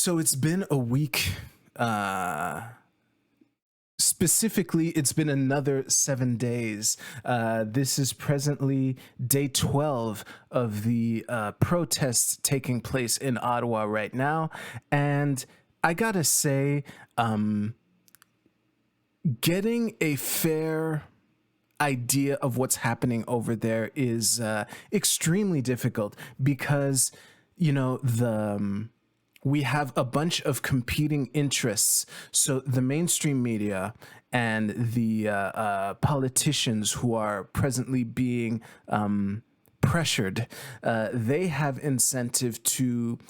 So it's been a week. Specifically, it's been another 7 days. This is presently day 12 of the protests taking place in Ottawa right now. And I gotta say, getting a fair idea of what's happening over there is extremely difficult because, you know, we have a bunch of competing interests. So the mainstream media and the politicians who are presently being pressured, they have incentive to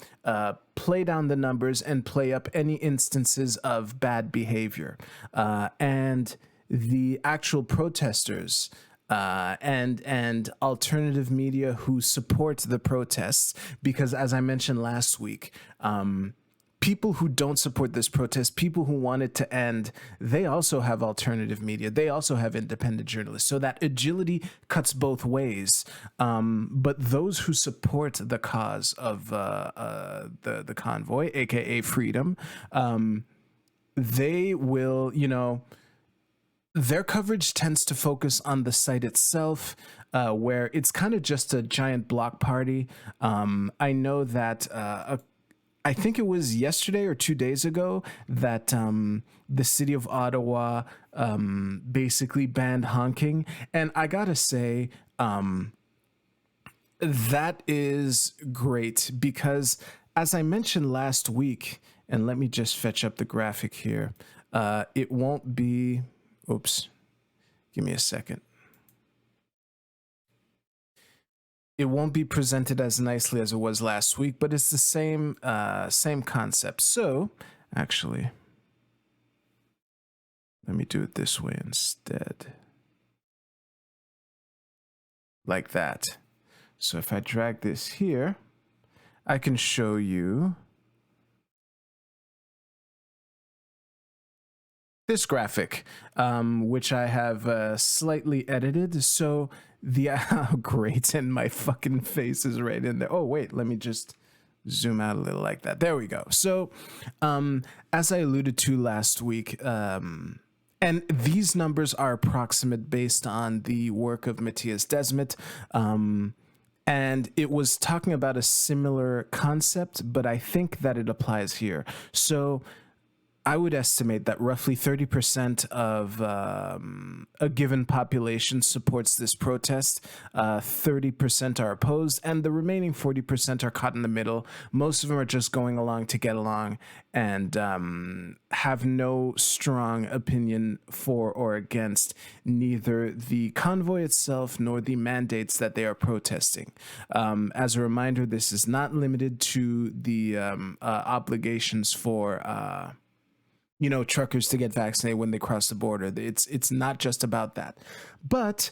play down the numbers and play up any instances of bad behavior. And the actual protesters and alternative media who support the protests, because as I mentioned last week, people who don't support this protest, people who want it to end, they also have alternative media. They also have independent journalists. So that agility cuts both ways. But those who support the cause of the convoy, aka freedom, they will, you know, their coverage tends to focus on the site itself, where it's kind of just a giant block party. I know that I think it was yesterday or 2 days ago that the city of Ottawa basically banned honking. And I gotta say, that is great because, as I mentioned last week, and let me just fetch up the graphic here, it won't be... Oops, give me a second. It won't be presented as nicely as it was last week, but it's the same concept. So, actually, let me do it this way instead. Like that. So if I drag this here, I can show you this graphic, which I have slightly edited. So great, and my fucking face is right in there. Oh wait, let me just zoom out a little like that. There we go. So as I alluded to last week, and these numbers are approximate based on the work of Matthias Desmet, and it was talking about a similar concept, but I think that it applies here. So I would estimate that roughly 30% of a given population supports this protest, 30% are opposed, and the remaining 40% are caught in the middle. Most of them are just going along to get along and have no strong opinion for or against neither the convoy itself nor the mandates that they are protesting. As a reminder, this is not limited to the obligations for... you know, truckers to get vaccinated when they cross the border. It's not just about that. But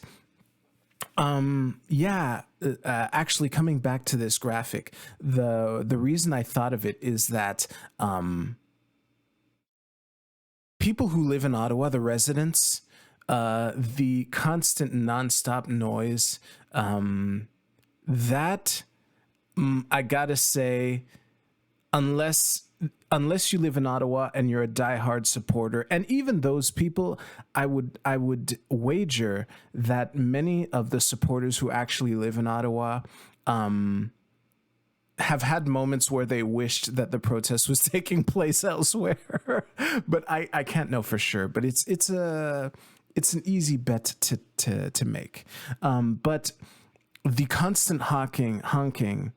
actually coming back to this graphic, the reason I thought of it is that people who live in Ottawa, the residents, the constant nonstop noise, that I gotta say, unless you live in Ottawa and you're a diehard supporter, and even those people, I would wager that many of the supporters who actually live in Ottawa have had moments where they wished that the protest was taking place elsewhere. But I can't know for sure. But it's an easy bet to make. But the constant honking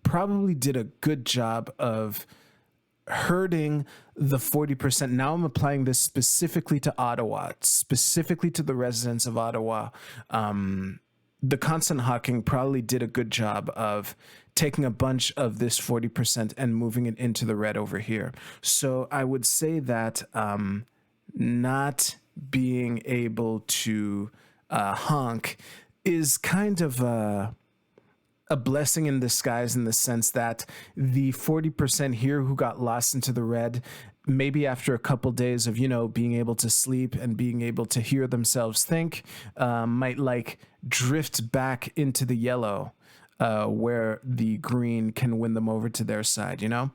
probably did a good job of hurting the 40%. Now I'm applying this specifically to Ottawa, specifically to the residents of Ottawa. The constant honking probably did a good job of taking a bunch of this 40% and moving it into the red over here. So I would say that not being able to honk is kind of a blessing in disguise, in the sense that the 40% here who got lost into the red, maybe after a couple days of, you know, being able to sleep and being able to hear themselves think, might like drift back into the yellow, where the green can win them over to their side, you know?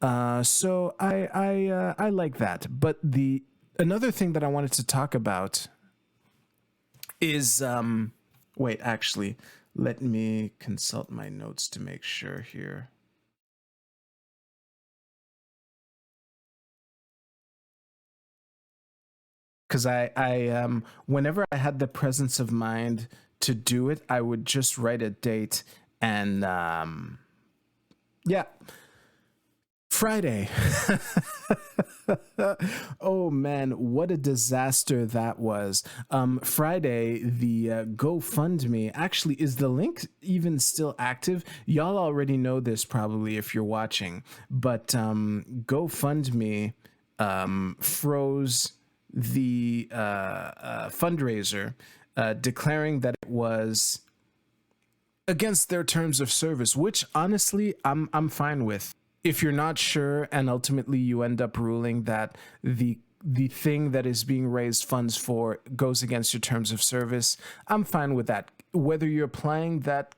So I like that. But the another thing that I wanted to talk about is wait, actually, let me consult my notes to make sure here. Because whenever I had the presence of mind to do it, I would just write a date and yeah, Friday. Oh man, what a disaster that was. Friday, the GoFundMe, actually, is the link even still active? Y'all already know this probably if you're watching, but GoFundMe froze the fundraiser, declaring that it was against their terms of service, which honestly I'm fine with. If you're not sure and ultimately you end up ruling that the thing that is being raised funds for goes against your terms of service, I'm fine with that. Whether you're applying that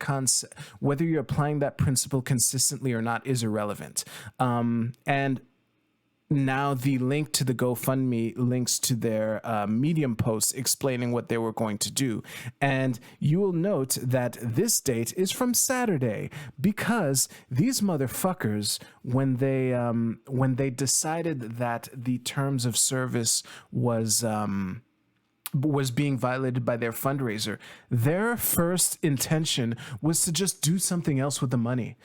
whether you're applying that principle consistently or not is irrelevant. And now the link to the GoFundMe links to their Medium post explaining what they were going to do. And you will note that this date is from Saturday because these motherfuckers, when they decided that the terms of service was being violated by their fundraiser, their first intention was to just do something else with the money.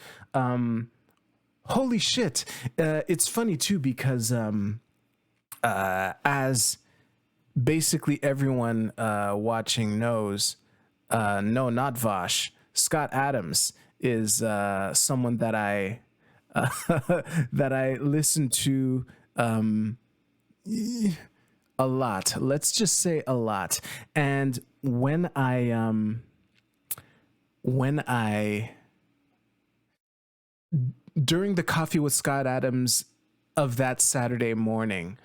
Holy shit. It's funny too because as basically everyone watching knows, no, not Vosh, Scott Adams is someone that I that I listen to a lot. Let's just say a lot. And when I during the Coffee with Scott Adams of that Saturday morning,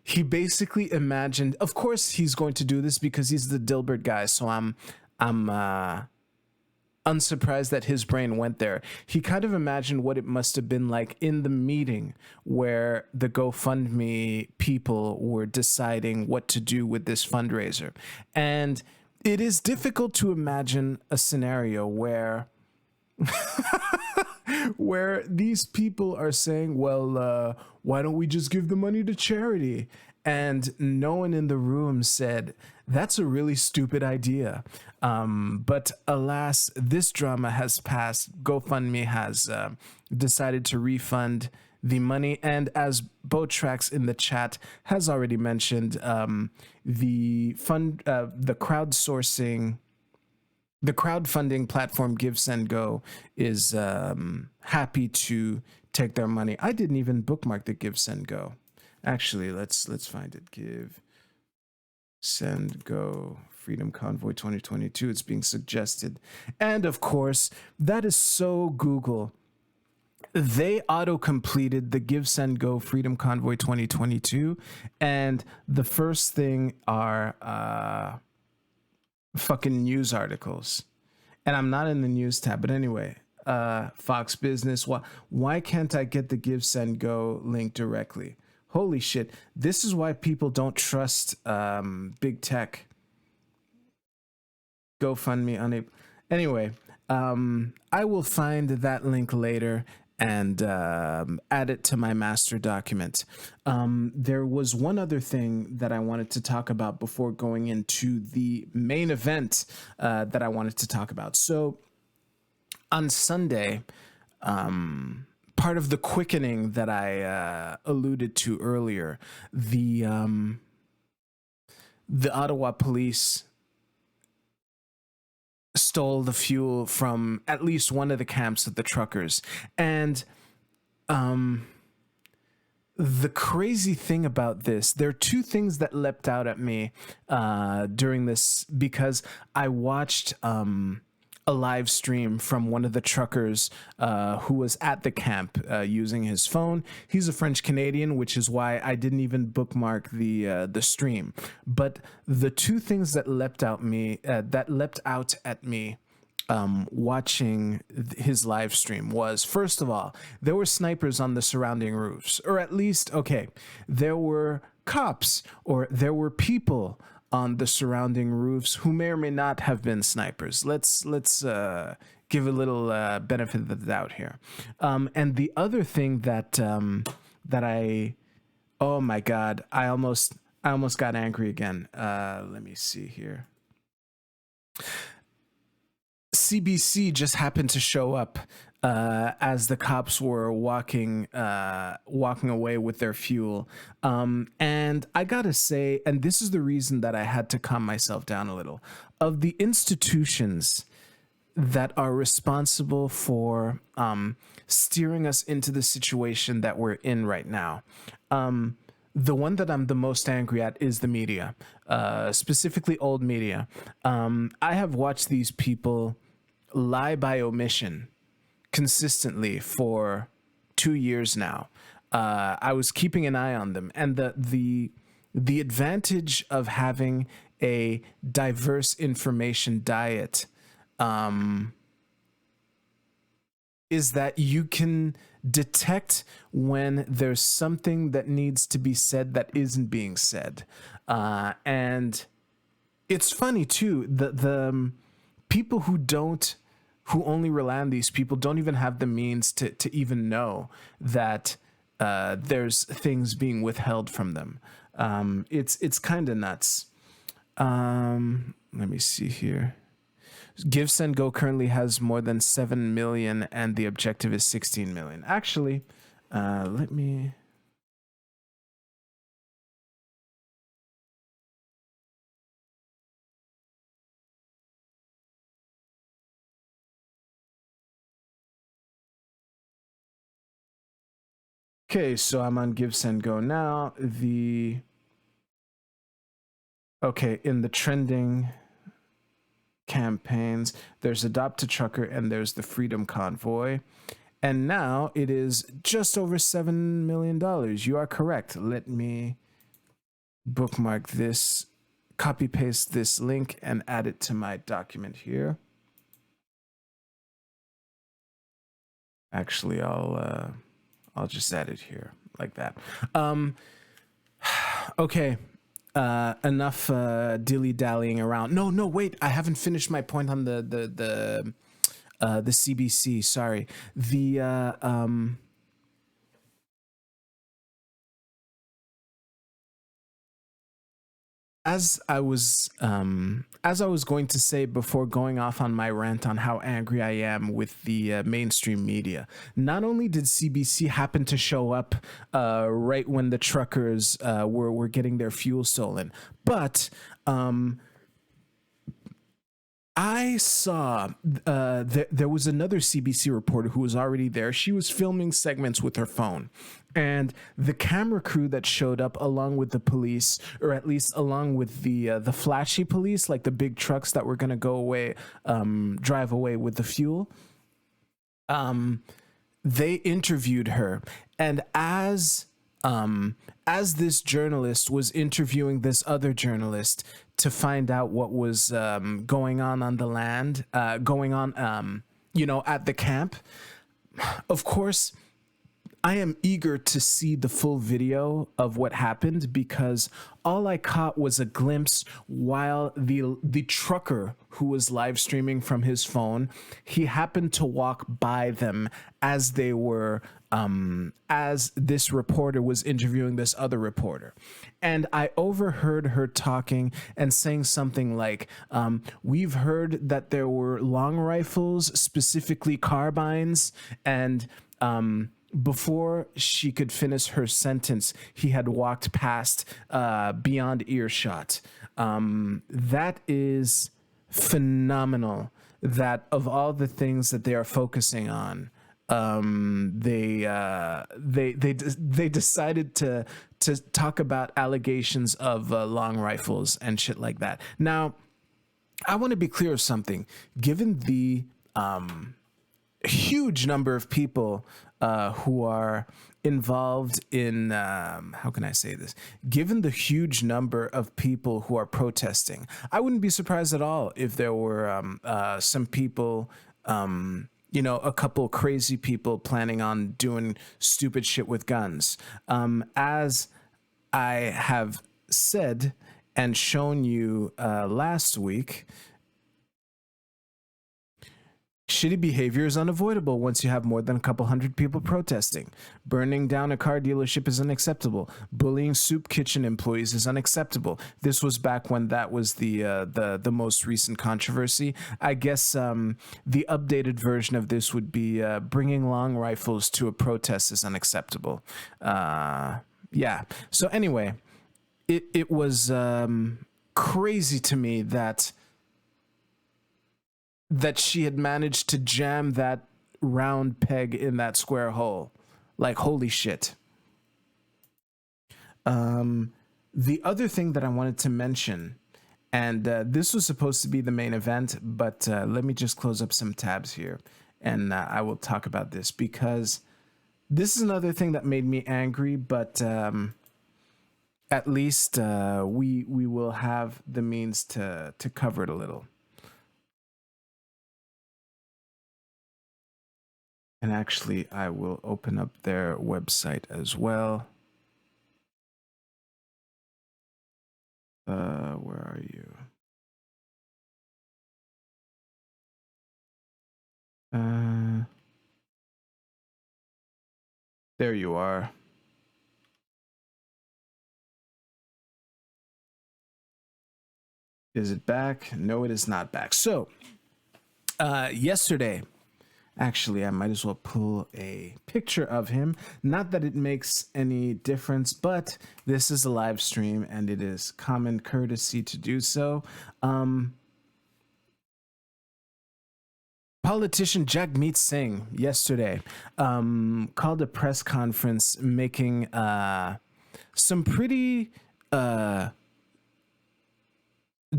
he basically imagined, of course he's going to do this because he's the Dilbert guy, so I'm unsurprised that his brain went there. He kind of imagined what it must have been like in the meeting where the GoFundMe people were deciding what to do with this fundraiser. And it is difficult to imagine a scenario where where these people are saying, well, why don't we just give the money to charity? And no one in the room said, that's a really stupid idea. But alas, this drama has passed. GoFundMe has decided to refund the money. And as Botrax in the chat has already mentioned, the crowdfunding platform GiveSendGo is happy to take their money. I didn't even bookmark the GiveSendGo. Actually, let's find it. GiveSendGo Freedom Convoy 2022. It's being suggested. And of course, that is so Google. They auto-completed the GiveSendGo Freedom Convoy 2022. And the first thing are fucking news articles, and I'm not in the news tab, but anyway, Fox Business. Why can't I get the GiveSendGo link directly? Holy shit, this is why people don't trust big tech. GoFundMe unable. Anyway, I will find that link later and add it to my master document. There was one other thing that I wanted to talk about before going into the main event that I wanted to talk about. So on Sunday, part of the quickening that I alluded to earlier, the Ottawa police stole the fuel from at least one of the camps of the truckers. And the crazy thing about this, there are two things that leapt out at me during this, because I watched a live stream from one of the truckers who was at the camp using his phone. He's a French Canadian, which is why I didn't even bookmark the stream. But the two things that leapt out at me watching his live stream was, first of all, there were snipers on the surrounding roofs, or at least, okay, there were cops or there were people on the surrounding roofs who may or may not have been snipers. Let's give a little benefit of the doubt here. And the other thing that oh my God, I almost got angry again. Let me see here. CBC just happened to show up as the cops were walking away with their fuel. And I gotta say, and this is the reason that I had to calm myself down a little, of the institutions that are responsible for steering us into the situation that we're in right now. The one that I'm the most angry at is the media, specifically old media. I have watched these people lie by omission consistently for 2 years now. I was keeping an eye on them, and the advantage of having a diverse information diet is that you can detect when there's something that needs to be said that isn't being said. And it's funny too, the people who only rely on these people don't even have the means to even know that there's things being withheld from them. It's kind of nuts. Let me see here. GiveSendGo currently has more than 7 million and the objective is 16 million. Actually, let me... Okay, so I'm on GiveSendGo now. Okay, in the trending campaigns, there's Adopt a Trucker and there's the Freedom Convoy. And now it is just over $7 million. You are correct. Let me bookmark this, copy paste this link and add it to my document here. Actually, I'll just add it here like that. Okay. Enough dilly-dallying around. No, wait. I haven't finished my point on the CBC. Sorry. As I was going to say before going off on my rant on how angry I am with the mainstream media, not only did CBC happen to show up right when the truckers were getting their fuel stolen, but I saw there was another CBC reporter who was already there. She was filming segments with her phone. And the camera crew that showed up along with the police, or at least along with the flashy police, like the big trucks that were going to go away, drive away with the fuel, they interviewed her. And as this journalist was interviewing this other journalist to find out what was going on the land, going on, at the camp, of course, I am eager to see the full video of what happened, because all I caught was a glimpse while the trucker who was live streaming from his phone, he happened to walk by them as they were, as this reporter was interviewing this other reporter. And I overheard her talking and saying something like, we've heard that there were long rifles, specifically carbines, and before she could finish her sentence, he had walked past beyond earshot. That is phenomenal, that of all the things that they are focusing on, they decided to talk about allegations of long rifles and shit like that. Now, I want to be clear of something. Given the huge number of people who are involved in, how can I say this? Given the huge number of people who are protesting, I wouldn't be surprised at all if there were some people, a couple crazy people planning on doing stupid shit with guns. As I have said and shown you last week, shitty behavior is unavoidable once you have more than a couple hundred people protesting. Burning down a car dealership is unacceptable. Bullying soup kitchen employees is unacceptable. This was back when that was the most recent controversy. I guess the updated version of this would be bringing long rifles to a protest is unacceptable. Yeah. So anyway, it was crazy to me that she had managed to jam that round peg in that square hole. Like, holy shit. The other thing that I wanted to mention, and this was supposed to be the main event, but let me just close up some tabs here, and I will talk about this, because this is another thing that made me angry, but at least we will have the means to cover it a little. And actually, I will open up their website as well. Where are you? There you are. Is it back? No, it is not back. So, yesterday, actually, I might as well pull a picture of him. Not that it makes any difference, but this is a live stream and it is common courtesy to do so. Politician Jagmeet Singh yesterday called a press conference making some pretty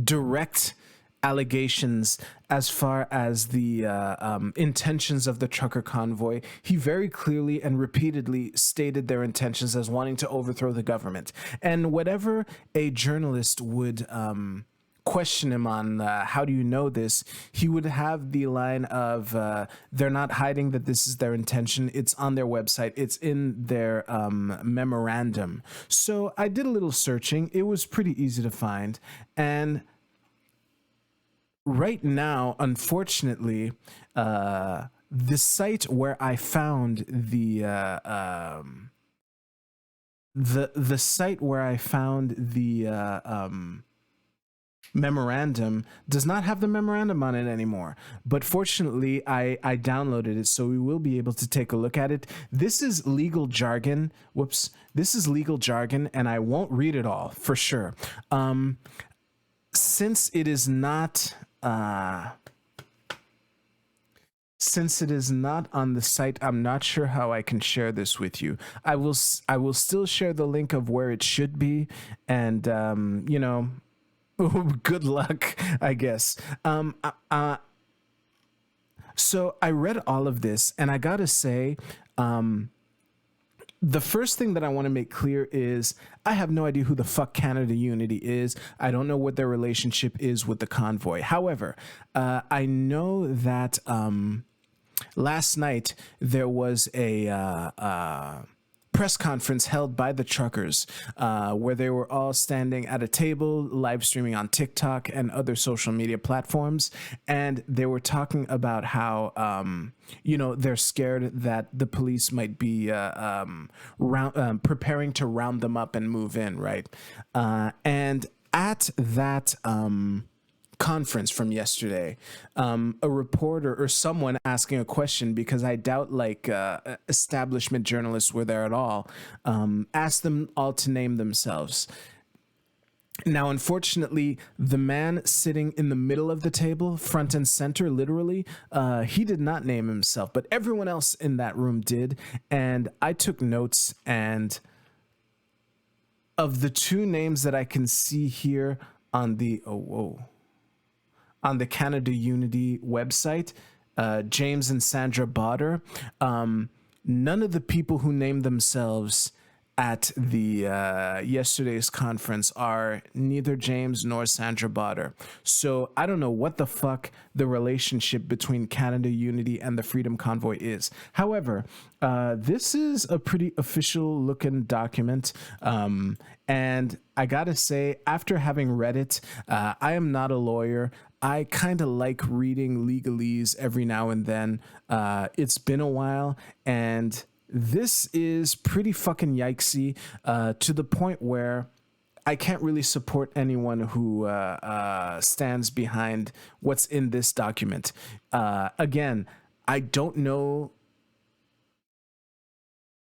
direct allegations as far as the intentions of the trucker convoy. He very clearly and repeatedly stated their intentions as wanting to overthrow the government. And whatever a journalist would question him on how do you know this, he would have the line of they're not hiding that this is their intention. It's on their website. It's in their memorandum. So I did a little searching. It was pretty easy to find. And right now, unfortunately, the site where I found the site where I found the memorandum does not have the memorandum on it anymore. But fortunately, I downloaded it, so we will be able to take a look at it. This is legal jargon. Whoops. This is legal jargon, and I won't read it all for sure. Since it is not on the site, I'm not sure how I can share this with you. I will still share the link of where it should be, and good luck, I guess. So I read all of this, and I gotta say, the first thing that I want to make clear is I have no idea who the fuck Canada Unity is. I don't know what their relationship is with the convoy. However, I know that last night there was a press conference held by the truckers where they were all standing at a table, live streaming on TikTok and other social media platforms. And they were talking about how, they're scared that the police might be preparing to round them up and move in, right? And at that conference from yesterday, a reporter or someone asking a question, because I doubt establishment journalists were there at all, asked them all to name themselves. Now, unfortunately, the man sitting in the middle of the table, front and center, literally, he did not name himself, but everyone else in that room did. And I took notes, and of the two names that I can see here on the on the Canada Unity website, James and Sandra Botter. None of the people who named themselves at the yesterday's conference are neither James nor Sandra Botter. So I don't know what the fuck the relationship between Canada Unity and the Freedom Convoy is. However, this is a pretty official looking document. And I gotta say, after having read it, I am not a lawyer. I kind of like reading legalese every now and then. It's been a while, and this is pretty fucking yikesy, to the point where I can't really support anyone who stands behind what's in this document. Again, I don't know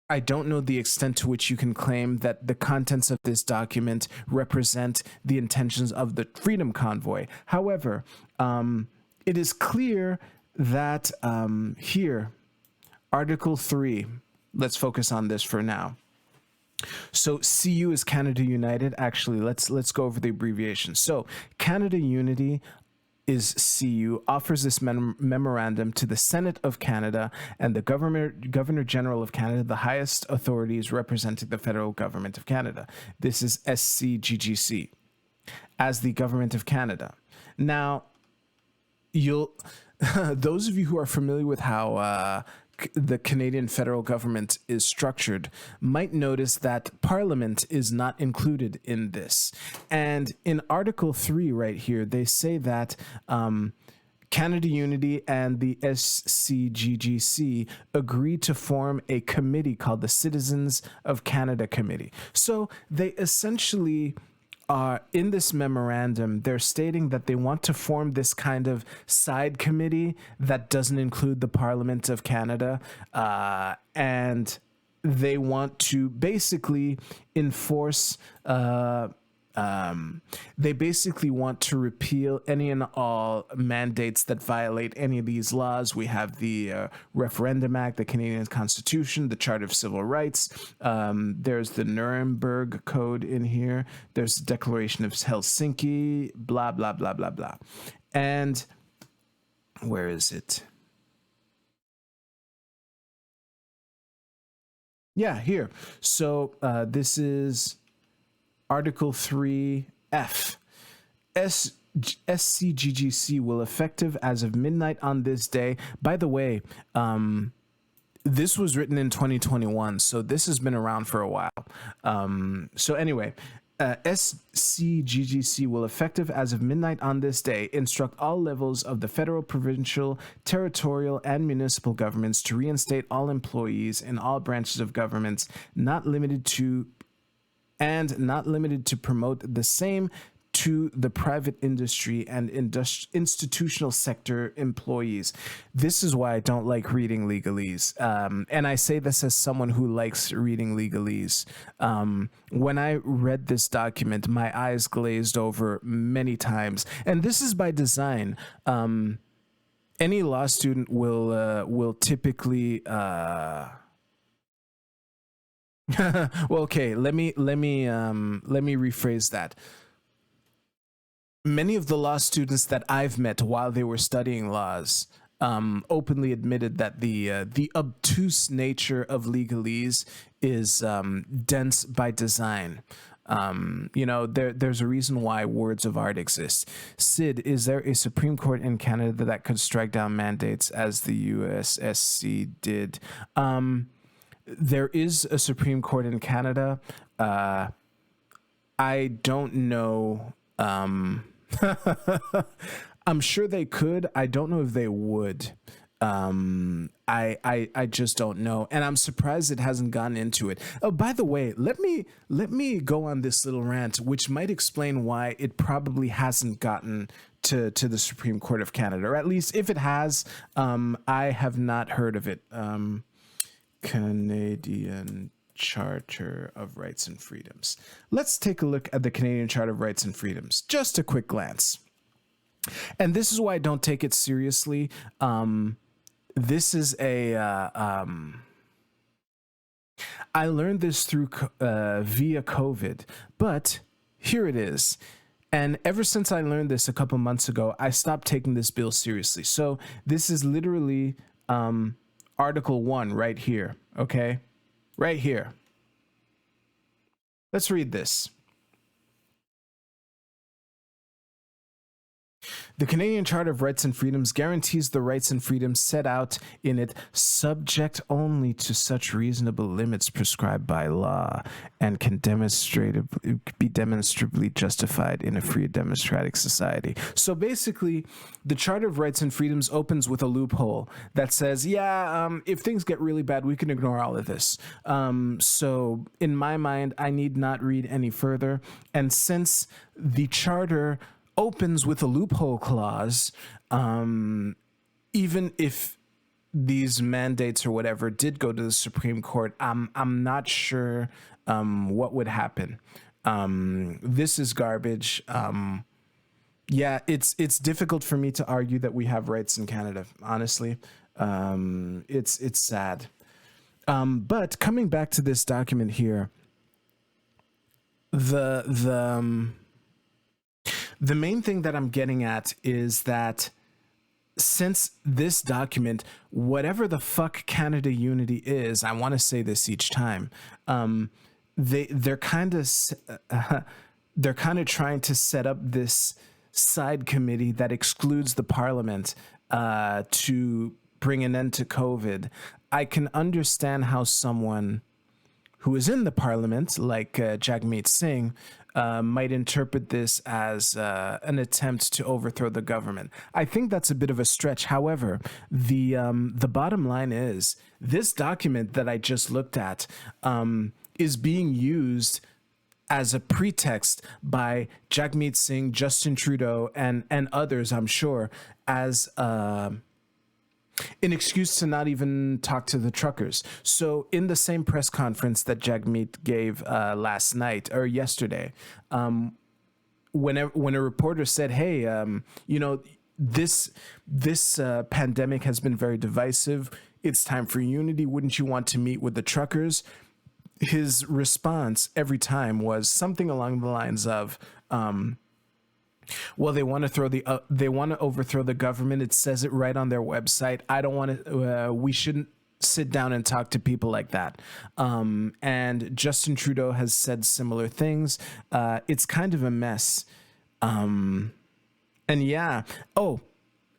the extent to which you can claim that the contents of this document represent the intentions of the Freedom Convoy. However, it is clear that here, Article 3, let's focus on this for now. So CU is Canada United. Actually, let's go over the abbreviation. So Canada Unity is CU, offers this memorandum to the Senate of Canada and the Governor General of Canada, the highest authorities representing the federal government of Canada. This is SCGGC, as the government of Canada. Now, those of you who are familiar with how the Canadian federal government is structured might notice that Parliament is not included in this. And in Article 3 right here, they say that Canada Unity and the SCGGC agreed to form a committee called the Citizens of Canada Committee. So they essentially in this memorandum, they're stating that they want to form this kind of side committee that doesn't include the Parliament of Canada, and they want to basically enforce they basically want to repeal any and all mandates that violate any of these laws. We have the Referendum Act, the Canadian Constitution, the Charter of Civil Rights. There's the Nuremberg Code in here. There's the Declaration of Helsinki, blah, blah, blah, blah, blah. And where is it? Yeah, here. So this is Article 3F. SCGGC will effective as of midnight on this day. By the way, this was written in 2021, so this has been around for a while. So anyway, SCGGC will effective as of midnight on this day instruct all levels of the federal, provincial, territorial, and municipal governments to reinstate all employees in all branches of governments, not limited to promote the same to the private industry and institutional sector employees. This is why I don't like reading legalese. And I say this as someone who likes reading legalese. When I read this document, my eyes glazed over many times. And this is by design. Any law student will typically well, okay, let me rephrase that. Many of the law students that I've met while they were studying laws openly admitted that the obtuse nature of legalese is dense by design. There's a reason why words of art exist. Sid, is there a Supreme Court in Canada that could strike down mandates as the USSC did? There is a Supreme Court in Canada. I don't know. I'm sure they could. I don't know if they would. I just don't know, and I'm surprised it hasn't gone into it. Oh, by the way, let me go on this little rant, which might explain why it probably hasn't gotten to the Supreme Court of Canada, or at least if it has, I have not heard of it. Canadian Charter of Rights and Freedoms. Let's take a look at the Canadian Charter of Rights and Freedoms. Just a quick glance. And this is why I don't take it seriously. This is I learned this through via COVID, but here it is. And ever since I learned this a couple months ago, I stopped taking this bill seriously. So this is literally Article 1 right here, okay? Right here. Let's read this. The Canadian Charter of Rights and Freedoms guarantees the rights and freedoms set out in it, subject only to such reasonable limits prescribed by law, and can be demonstrably justified in a free democratic society. So basically, the Charter of Rights and Freedoms opens with a loophole that says, if things get really bad, we can ignore all of this. So in my mind, I need not read any further. And since the Charter opens with a loophole clause, even if these mandates or whatever did go to the Supreme Court, I'm not sure what would happen. This is garbage. It's difficult for me to argue that we have rights in Canada. Honestly, it's sad. But coming back to this document here, the main thing that I'm getting at is that since this document, whatever the fuck Canada Unity is, I want to say this each time, they're kind of trying to set up this side committee that excludes the Parliament to bring an end to COVID. I can understand how someone who is in the Parliament, like Jagmeet Singh, might interpret this as an attempt to overthrow the government. I think that's a bit of a stretch. However, the bottom line is this document that I just looked at is being used as a pretext by Jagmeet Singh, Justin Trudeau, and others, I'm sure, as an excuse to not even talk to the truckers. So in the same press conference that Jagmeet gave last night or yesterday, when a reporter said, hey, this pandemic has been very divisive. It's time for unity. Wouldn't you want to meet with the truckers? His response every time was something along the lines of, well, they want to overthrow the government. It says it right on their website. I don't want to. We shouldn't sit down and talk to people like that. And Justin Trudeau has said similar things. It's kind of a mess. And yeah. Oh,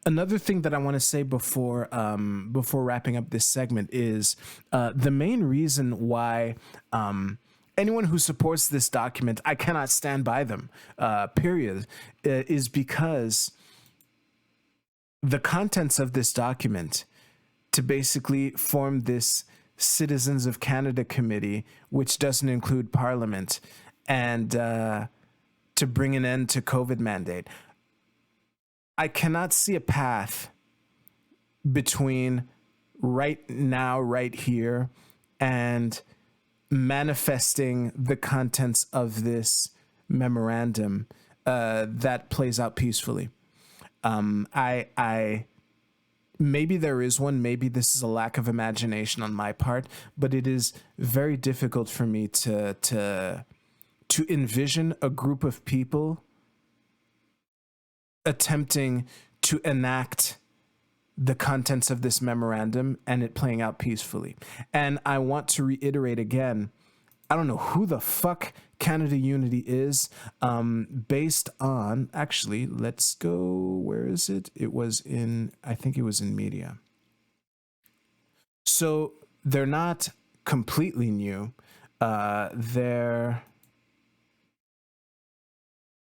another thing that I want to say before wrapping up this segment is the main reason why. Anyone who supports this document, I cannot stand by them, period, is because the contents of this document to basically form this Citizens of Canada committee, which doesn't include Parliament, and to bring an end to COVID mandate. I cannot see a path between right now, right here, and manifesting the contents of this memorandum that plays out peacefully. I maybe there is one, maybe this is a lack of imagination on my part, but it is very difficult for me to envision a group of people attempting to enact the contents of this memorandum and it playing out peacefully. And I want to reiterate again, I don't know who the fuck Canada Unity is, based on, actually, let's go, where is it? I think it was in media. So they're not completely new.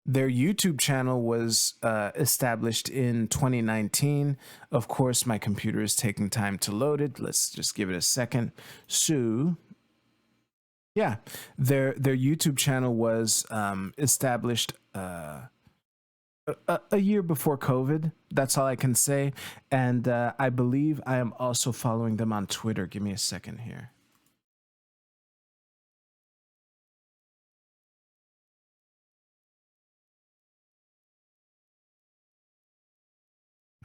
Their YouTube channel was established in 2019. Of course, my computer is taking time to load it. Let's just give it a second. So, yeah, their YouTube channel was established a year before COVID. That's all I can say. And I believe I am also following them on Twitter. Give me a second here.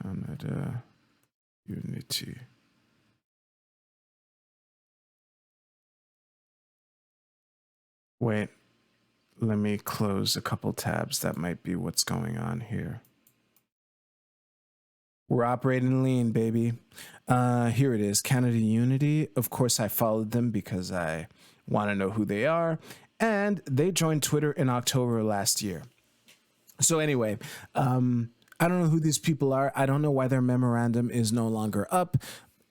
Canada Unity. Wait, let me close a couple tabs. That might be what's going on here. We're operating lean, baby. Here it is, Canada Unity. Of course, I followed them because I want to know who they are. And they joined Twitter in October last year. So anyway, I don't know who these people are. I don't know why their memorandum is no longer up.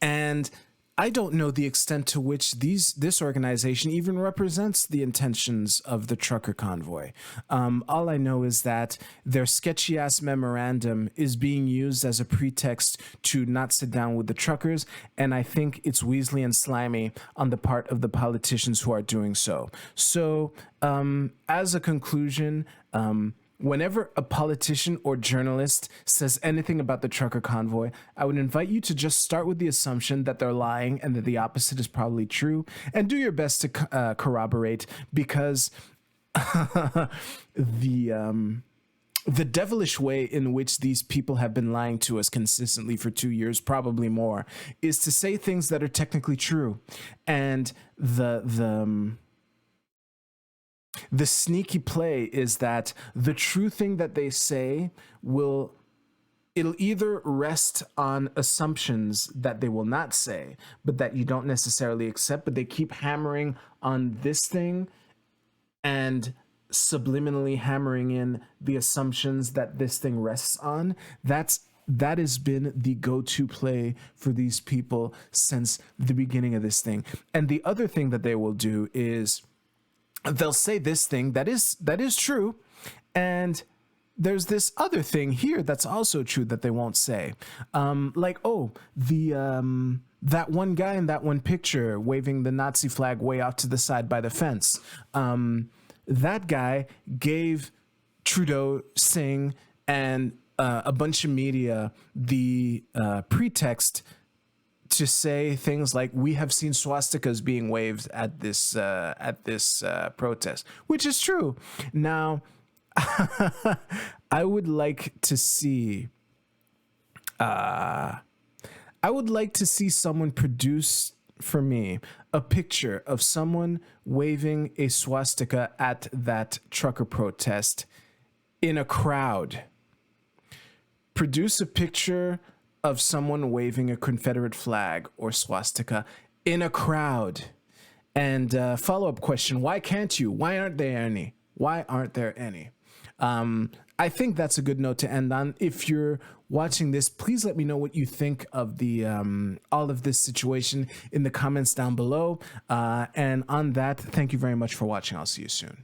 And I don't know the extent to which this organization even represents the intentions of the trucker convoy. All I know is that their sketchy-ass memorandum is being used as a pretext to not sit down with the truckers, and I think it's Weasley and slimy on the part of the politicians who are doing so. So, as a conclusion, whenever a politician or journalist says anything about the trucker convoy, I would invite you to just start with the assumption that they're lying and that the opposite is probably true, and do your best to corroborate, because the devilish way in which these people have been lying to us consistently for 2 years, probably more, is to say things that are technically true, and the sneaky play is that the true thing that they say it'll either rest on assumptions that they will not say, but that you don't necessarily accept, but they keep hammering on this thing and subliminally hammering in the assumptions that this thing rests on. That has been the go-to play for these people since the beginning of this thing. And the other thing that they will do is they'll say this thing that is true, and there's this other thing here that's also true that they won't say. That one guy in that one picture waving the Nazi flag way off to the side by the fence. That guy gave Trudeau, Singh, and a bunch of media the pretext to say things like, we have seen swastikas being waved at this protest, which is true. Now, I would like to see someone produce for me a picture of someone waving a swastika at that trucker protest in a crowd. Produce a picture of someone waving a Confederate flag or swastika in a crowd. And follow-up question, why can't you? Why aren't there any? Why aren't there any? I think that's a good note to end on. If you're watching this, please let me know what you think of the all of this situation in the comments down below. And on that, thank you very much for watching. I'll see you soon.